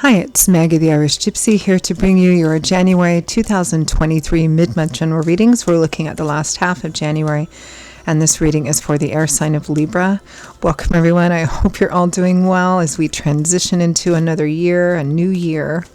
Hi, it's Maggie the Irish Gypsy here to bring you your January 2023 mid-month general readings. We're looking at the last half of January, and this reading is for the air sign of Libra. Welcome, everyone. I hope you're all doing well as we transition into another year, a new year.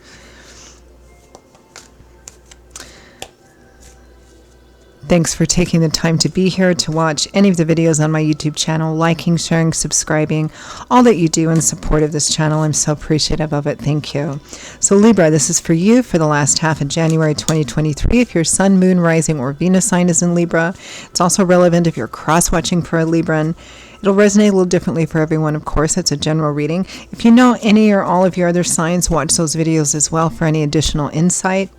Thanks for taking the time to be here to watch any of the videos on my YouTube channel, liking, sharing, subscribing, all that you do in support of this channel. I'm so appreciative of it. Thank you. So Libra, this is for you for the last half of January 2023. If your sun, moon, rising, or Venus sign is in Libra, it's also relevant if you're cross-watching for a Libran. It'll resonate a little differently for everyone, of course. It's a general reading. If you know any or all of your other signs, watch those videos as well for any additional insight.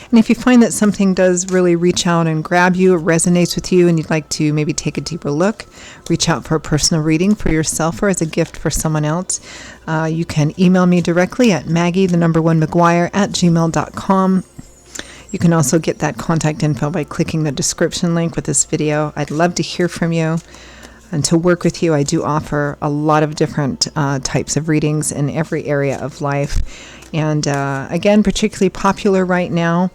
And if you find that something does really reach out and grab you, it resonates with you, and you'd like to maybe take a deeper look, reach out for a personal reading for yourself or as a gift for someone else, you can email me directly at maggie1mcguire@gmail.com. You can also get that contact info by clicking the description link with this video. I'd love to hear from you. And to work with you, I do offer a lot of different types of readings in every area of life. And again, particularly popular right now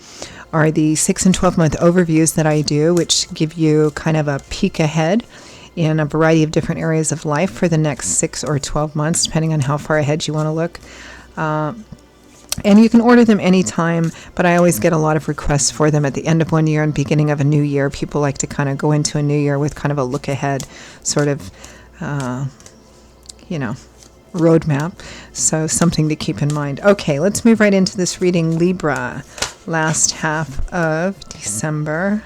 are the 6 and 12 month overviews that I do, which give you kind of a peek ahead in a variety of different areas of life for the next 6 or 12 months, depending on how far ahead you want to look. And you can order them anytime, but I always get a lot of requests for them at the end of one year and beginning of a new year. People like to kind of go into a new year with kind of a look ahead sort of, roadmap. So something to keep in mind. Okay, let's move right into this reading. Libra, last half of December.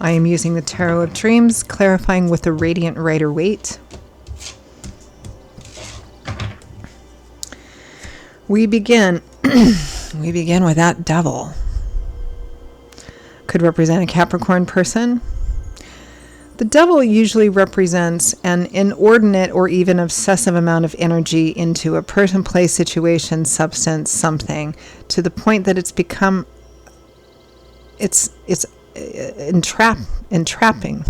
I am using the Tarot of Dreams, clarifying with the Radiant Rider-Waite. We begin with that devil. Could represent a Capricorn person. The devil usually represents an inordinate or even obsessive amount of energy into a person, place, situation, substance, something, to the point that it's become entrapping,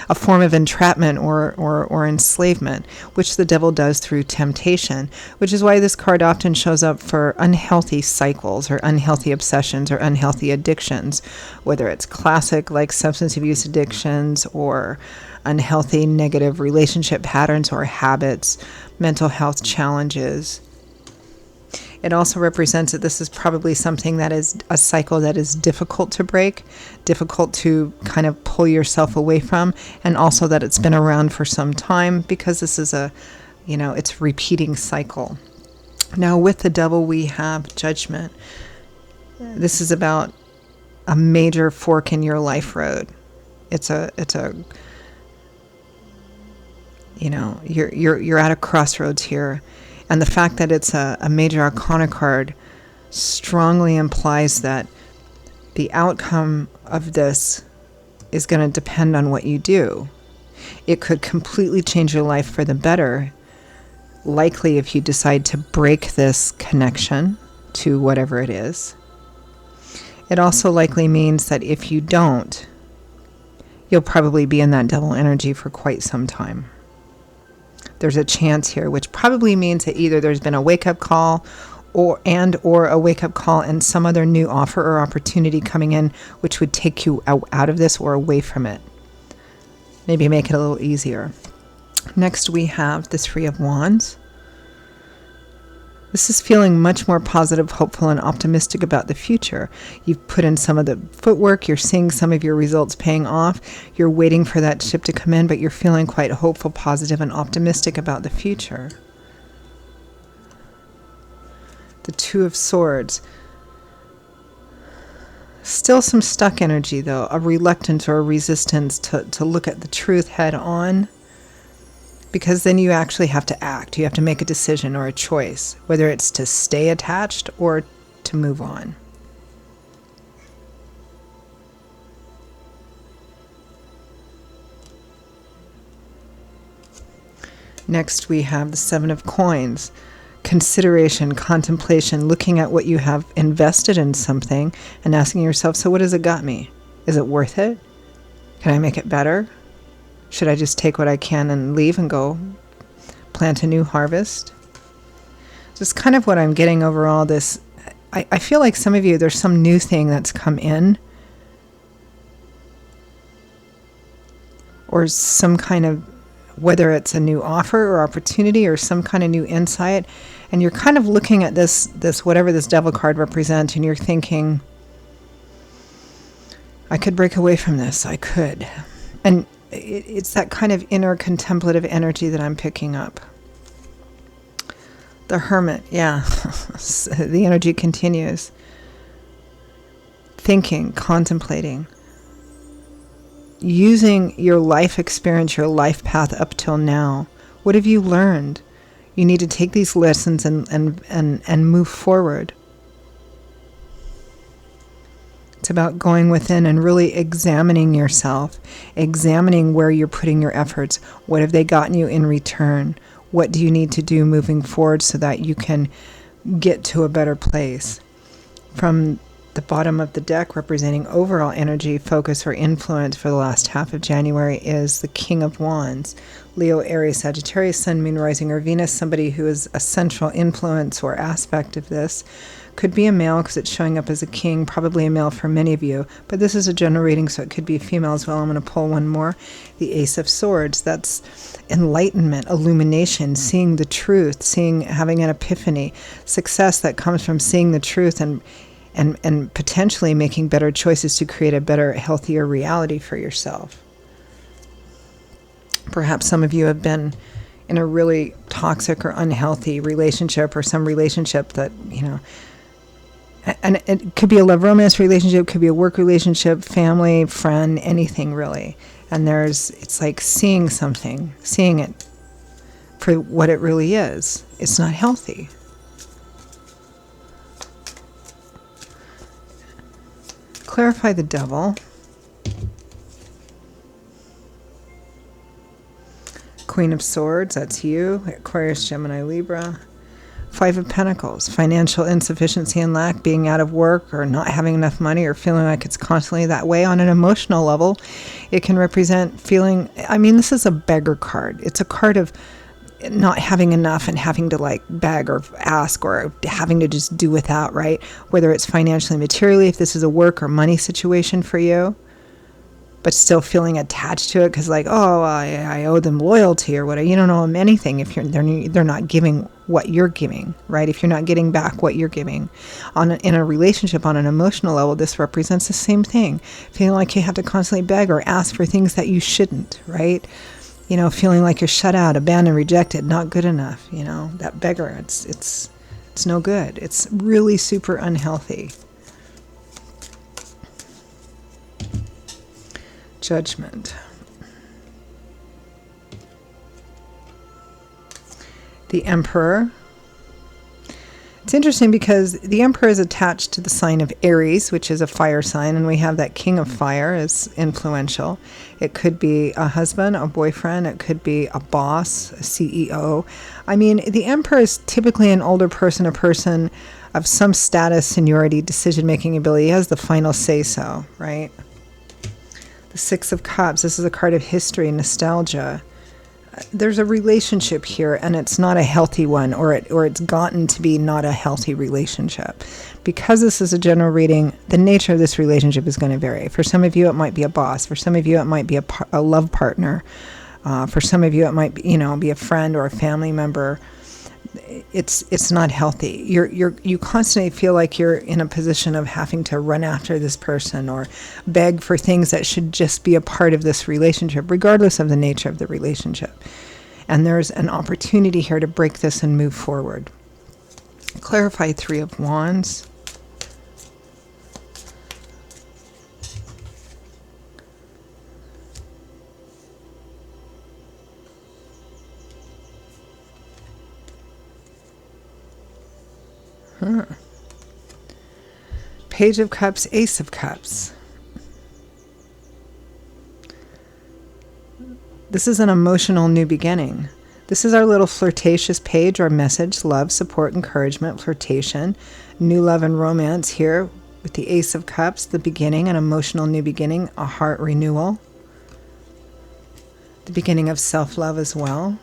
a form of entrapment or enslavement, which the devil does through temptation, which is why this card often shows up for unhealthy cycles or unhealthy obsessions or unhealthy addictions, whether it's classic like substance abuse addictions or unhealthy negative relationship patterns or habits, mental health challenges. It also represents that this is probably something that is a cycle that is difficult to break, difficult to kind of pull yourself away from, and also that it's been around for some time because this is it's a repeating cycle. Now with the devil we have Judgment. This is about a major fork in your life road. You're at a crossroads here. And the fact that it's a major arcana card strongly implies that the outcome of this is going to depend on what you do. It could completely change your life for the better, likely if you decide to break this connection to whatever it is. It also likely means that if you don't, you'll probably be in that devil energy for quite some time. There's a chance here, which probably means that either there's been a wake-up call or a wake-up call and some other new offer or opportunity coming in, which would take you out of this or away from it. Maybe make it a little easier. Next, we have the Three of Wands. This is feeling much more positive, hopeful, and optimistic about the future. You've put in some of the footwork. You're seeing some of your results paying off. You're waiting for that ship to come in, but you're feeling quite hopeful, positive, and optimistic about the future. The Two of Swords. Still some stuck energy, though. A reluctance or a resistance to look at the truth head on. Because then you actually have to act. You have to make a decision or a choice, whether it's to stay attached or to move on. Next, we have the Seven of Coins. Consideration, contemplation, looking at what you have invested in something and asking yourself, so what has it got me? Is it worth it? Can I make it better? Should I just take what I can and leave and go plant a new harvest? it's kind of what I'm getting over all this. I feel like some of you, there's some new thing that's come in, or some kind of, whether it's a new offer or opportunity or some kind of new insight, and you're kind of looking at this whatever this devil card represents, and you're thinking, I could break away from this. I could. And it's that kind of inner contemplative energy that I'm picking up. The Hermit, yeah. The energy continues. Thinking, contemplating. Using your life experience, your life path up till now. What have you learned? You need to take these lessons and move forward. It's about going within and really examining yourself, examining where you're putting your efforts. What have they gotten you in return? What do you need to do moving forward so that you can get to a better place? From the bottom of the deck, representing overall energy, focus, or influence for the last half of January, is the King of Wands. Leo, Aries, Sagittarius, Sun, Moon, Rising, or Venus. Somebody who is a central influence or aspect of this. Could be a male because it's showing up as a king, probably a male for many of you, but this is a general reading, so it could be a female as well. I'm going to pull one more. The Ace of Swords. That's enlightenment, illumination, seeing the truth, having an epiphany, success that comes from seeing the truth and potentially making better choices to create a better, healthier reality for yourself. Perhaps some of you have been in a really toxic or unhealthy relationship, or some relationship that, and it could be a love romance relationship, could be a work relationship, family, friend, anything really. And it's like seeing something, seeing it for what it really is. It's not healthy. Clarify the Devil. Queen of Swords, that's you. Aquarius, Gemini, Libra. Five of Pentacles, financial insufficiency and lack, being out of work or not having enough money or feeling like it's constantly that way. On an emotional level, it can represent feeling, this is a beggar card. It's a card of not having enough and having to beg or ask or having to just do without, right? Whether it's financially, materially, if this is a work or money situation for you, but still feeling attached to it because I owe them loyalty or whatever. You don't owe them anything if they're not giving what you're giving, right? If you're not getting back what you're giving. In a relationship, on an emotional level, this represents the same thing. Feeling like you have to constantly beg or ask for things that you shouldn't, right? Feeling like you're shut out, abandoned, rejected, not good enough. That beggar, it's no good. It's really super unhealthy. Judgment. The Emperor. It's interesting because the Emperor is attached to the sign of Aries, which is a fire sign, and we have that King of Fire as influential. It could be a husband, a boyfriend, it could be a boss, a CEO. The Emperor is typically an older person, a person of some status, seniority, decision-making ability. He has the final say-so, right? The Six of Cups, this is a card of history, nostalgia. There's a relationship here, and it's not a healthy one, or it's gotten to be not a healthy relationship. Because this is a general reading, the nature of this relationship is going to vary. For some of you, it might be a boss. For some of you, it might be a love partner. For some of you, it might be a friend or a family member. It's not healthy. You constantly feel like you're in a position of having to run after this person or beg for things that should just be a part of this relationship, regardless of the nature of the relationship. And there's an opportunity here to break this and move forward. Clarify Three of Wands. Page of Cups, Ace of Cups. This is an emotional new beginning. This is our little flirtatious page or message, love, support, encouragement, flirtation, new love and romance here with the Ace of Cups, the beginning, an emotional new beginning, a heart renewal, the beginning of self-love as well.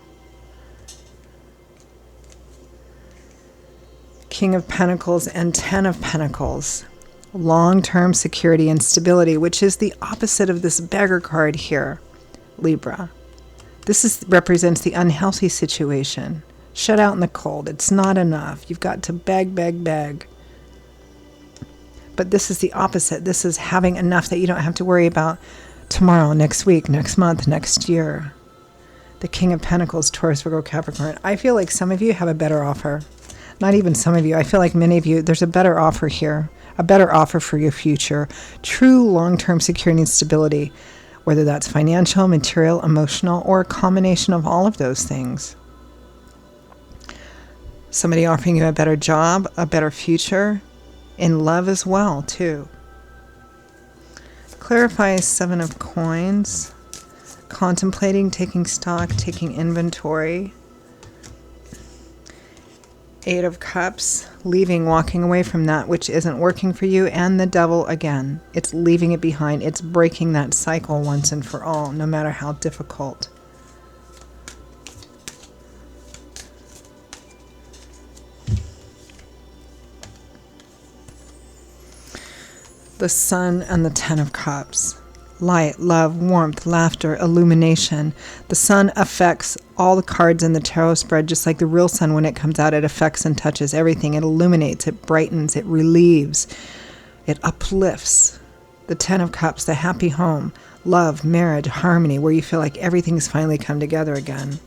King of Pentacles and Ten of Pentacles. Long-term security and stability, which is the opposite of this beggar card here, Libra. This represents the unhealthy situation. Shut out in the cold. It's not enough. You've got to beg, beg, beg. But this is the opposite. This is having enough that you don't have to worry about tomorrow, next week, next month, next year. The King of Pentacles, Taurus, Virgo, Capricorn. I feel like some of you have a better offer. Not even some of you. I feel like many of you, there's a better offer here. A better offer for your future. True long-term security and stability. Whether that's financial, material, emotional, or a combination of all of those things. Somebody offering you a better job, a better future. In love as well, too. Clarify Seven of Coins. Contemplating, taking stock, taking inventory. Eight of Cups, leaving, walking away from that which isn't working for you. And the Devil, again, it's leaving it behind. It's breaking that cycle once and for all, no matter how difficult. The Sun and the Ten of Cups. Light, love, warmth, laughter, illumination. The sun affects all the cards in the tarot spread, just like the real sun when it comes out. It affects and touches everything. It illuminates, it brightens, it relieves, it uplifts. The Ten of Cups, the happy home, love, marriage, harmony, where you feel like everything's finally come together again.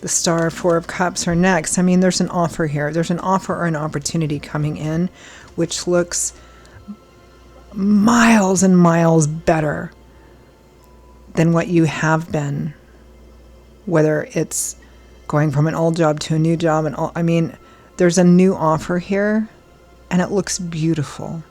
The Star, Four of Cups are next. I mean, there's an offer here. There's an offer or an opportunity coming in, which looks miles and miles better than what you have been, whether it's going from an old job to a new job. And I mean, there's a new offer here and it looks beautiful,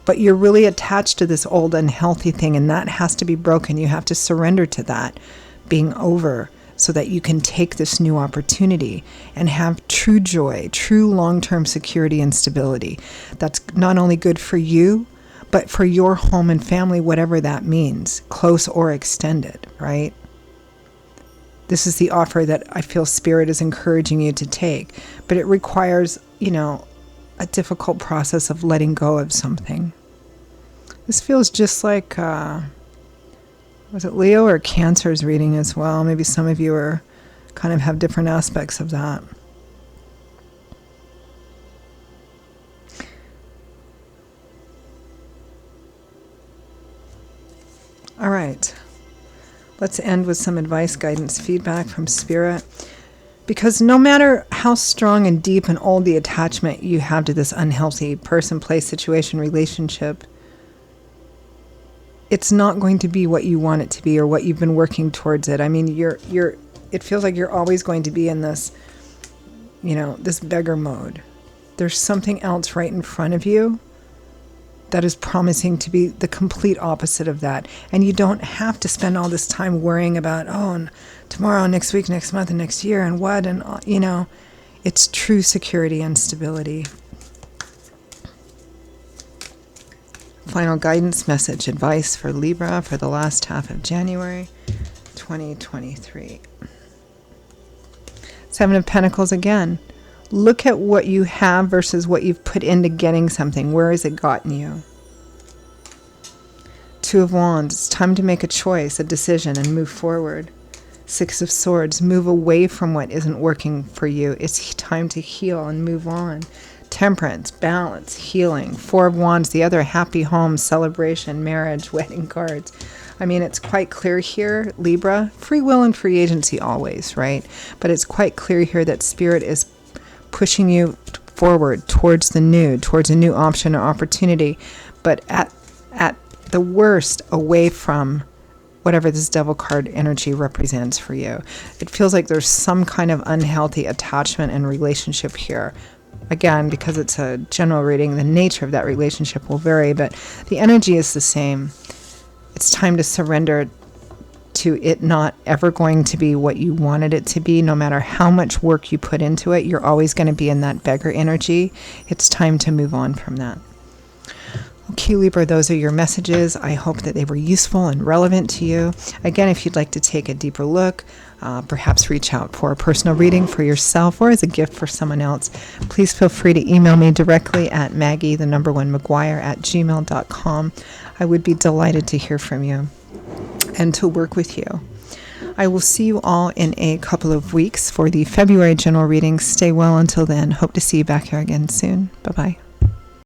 but you're really attached to this old unhealthy thing, and that has to be broken. You have to surrender to that being over so that you can take this new opportunity and have true joy, true long-term security and stability. That's not only good for you, but for your home and family, whatever that means, close or extended, right? This is the offer that I feel Spirit is encouraging you to take, but it requires, a difficult process of letting go of something. This feels just like, was it Leo or Cancer's reading as well? Maybe some of you are kind of have different aspects of that. All right, let's end with some advice, guidance, feedback from Spirit. Because no matter how strong and deep and old the attachment you have to this unhealthy person, place, situation, relationship, it's not going to be what you want it to be or what you've been working towards it. I mean, it feels like you're always going to be in this, this beggar mode. There's something else right in front of you that is promising to be the complete opposite of that. And you don't have to spend all this time worrying about, and tomorrow, next week, next month, and next year, and what, and, it's true security and stability. Final guidance message, advice for Libra for the last half of January 2023. Seven of Pentacles again. Look at what you have versus what you've put into getting something. Where has it gotten you? Two of Wands. It's time to make a choice, a decision, and move forward. Six of Swords. Move away from what isn't working for you. It's time to heal and move on. Temperance, balance, healing. Four of Wands. The other, happy home, celebration, marriage, wedding cards. I mean, it's quite clear here, Libra. Free will and free agency always, right? But it's quite clear here that Spirit is pushing you forward towards the new, towards a new option or opportunity, but at the worst, away from whatever this Devil card energy represents for you. It feels like there's some kind of unhealthy attachment and relationship here. Again, because it's a general reading, the nature of that relationship will vary, but the energy is the same. It's time to surrender to it not ever going to be what you wanted it to be. No matter how much work you put into it, you're always going to be in that beggar energy. It's time to move on from that. Okay, Libra, those are your messages. I hope that they were useful and relevant to you. Again, if you'd like to take a deeper look, perhaps reach out for a personal reading for yourself or as a gift for someone else, please feel free to email me directly at maggie1mcguire@gmail.com. I would be delighted to hear from you and to work with you. I will see you all in a couple of weeks for the February general reading. Stay well until then. Hope to see you back here again soon. Bye-bye.